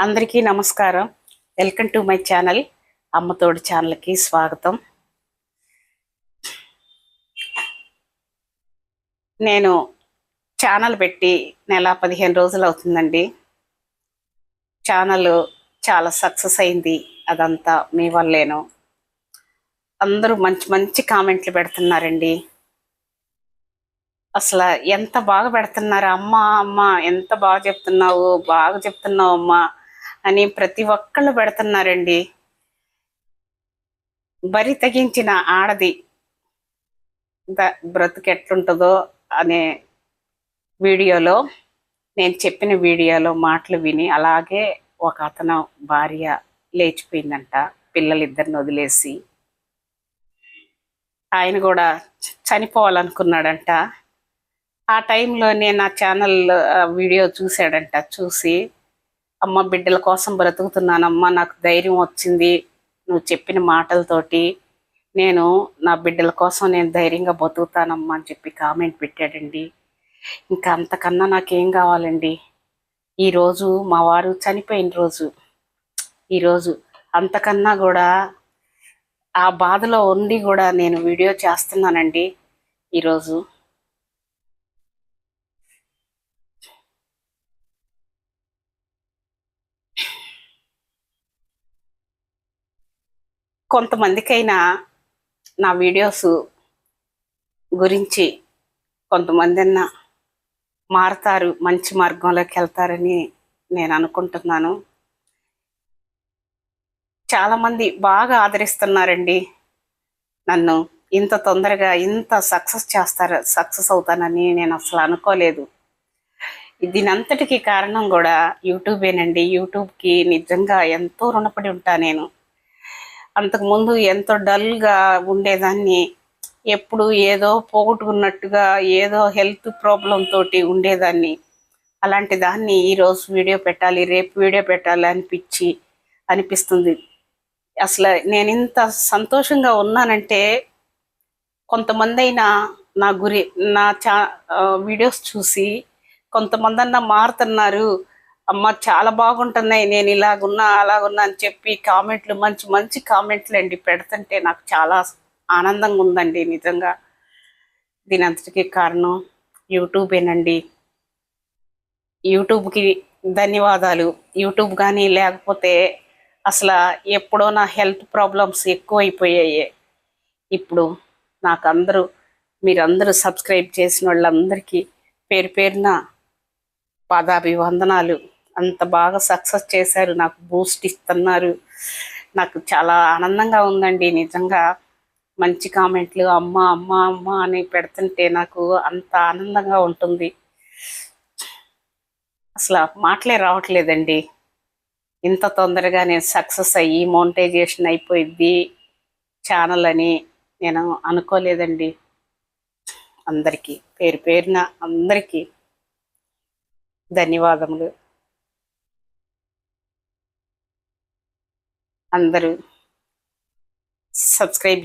అందరికీ నమస్కారం. Welcome to my channel. అమ్మతోడు ఛానల్కి స్వాగతం. నేను ఛానల్ పెట్టి నెల 15 రోజులు అవుతుందండి. ఛానల్ చాలా సక్సెస్ అయింది. అదంతా మీ వల్లేను. అందరూ మంచి మంచి కామెంట్లు పెడుతున్నారండి. అసలు ఎంత బాగా పెడుతున్నారు, అమ్మ అమ్మ ఎంత బాగా చెప్తున్నావు అమ్మా అని ప్రతి ఒక్కళ్ళు పెడుతున్నారండి. బరి తెగించిన ఆడది బ్రతుకెట్లుంటుందో అనే వీడియోలో నేను చెప్పిన వీడియోలో మాటలు విని అలాగే ఒక అతను భార్య లేచిపోయిందంట, పిల్లలిద్దరిని వదిలేసి. ఆయన కూడా చనిపోవాలనుకున్నాడంట. ఆ టైంలో నేను ఆ ఛానల్ వీడియో చూశాడంట. చూసి అమ్మ బిడ్డల కోసం బ్రతుకుతున్నానమ్మా, నాకు ధైర్యం వచ్చింది నువ్వు చెప్పిన మాటలతోటి, నేను నా బిడ్డల కోసం నేను ధైర్యంగా బతుకుతానమ్మా అని చెప్పి కామెంట్ పెట్టాడండి. ఇంకా అంతకన్నా నాకేం కావాలండి. ఈరోజు మా వారు చనిపోయిన రోజు, ఈరోజు అంతకన్నా కూడా ఆ బాధలో ఉండి కూడా నేను వీడియో చేస్తున్నానండి. ఈరోజు కొంతమందికైనా నా వీడియోస్ గురించి కొంతమంది అన్నా మారతారు, మంచి మార్గంలోకి వెళ్తారని నేను అనుకుంటున్నాను. చాలామంది బాగా ఆదరిస్తున్నారండి నన్ను. ఇంత తొందరగా ఇంత సక్సెస్ అవుతానని నేను అసలు అనుకోలేదు. దీనంతటికీ కారణం కూడా యూట్యూబేనండి. యూట్యూబ్కి నిజంగా ఎంతో రుణపడి ఉంటా నేను. అంతకుముందు ఎంతో డల్గా ఉండేదాన్ని, ఎప్పుడు ఏదో పోగొట్టుకున్నట్టుగా, ఏదో హెల్త్ ప్రాబ్లం తోటి ఉండేదాన్ని. అలాంటి దాన్ని ఈరోజు వీడియో పెట్టాలి, రేపు వీడియో పెట్టాలి అనిపిస్తుంది. అసలు నేను ఇంత సంతోషంగా ఉన్నానంటే కొంతమంది అయినా నా వీడియోస్ చూసి కొంతమంది అన్నా మారుతున్నారు, అమ్మ చాలా బాగుంటున్నాయి, నేను ఇలాగున్నా అలాగున్నా అని చెప్పి కామెంట్లు, మంచి మంచి కామెంట్లు అండి పెడుతుంటే నాకు చాలా ఆనందంగా ఉందండి నిజంగా. దీని అంతటికీ కారణం యూట్యూబేనండి. యూట్యూబ్కి ధన్యవాదాలు. యూట్యూబ్ కానీ లేకపోతే అసలు ఎప్పుడో నా హెల్త్ ప్రాబ్లమ్స్ ఎక్కువైపోయాయి. ఇప్పుడు నాకు మీరందరూ సబ్స్క్రైబ్ చేసిన వాళ్ళందరికీ పేరు పేరున పాదాభివందనాలు. అంత బాగా సక్సెస్ చేశారు, నాకు బూస్ట్ ఇస్తున్నారు. నాకు చాలా ఆనందంగా ఉందండి నిజంగా. మంచి కామెంట్లు అమ్మ అమ్మ అమ్మ అని పెడుతుంటే నాకు అంత ఆనందంగా ఉంటుంది. అసలు మాటలే రావట్లేదండి. ఇంత తొందరగా నేను సక్సెస్ అయ్యి మోనిటైజేషన్ అయిపోయిద్ది ఛానల్ అని నేను అనుకోలేదండి. అందరికీ పేరు పేరున అందరికీ ధన్యవాదములు. అందరూ సబ్స్క్రైబ్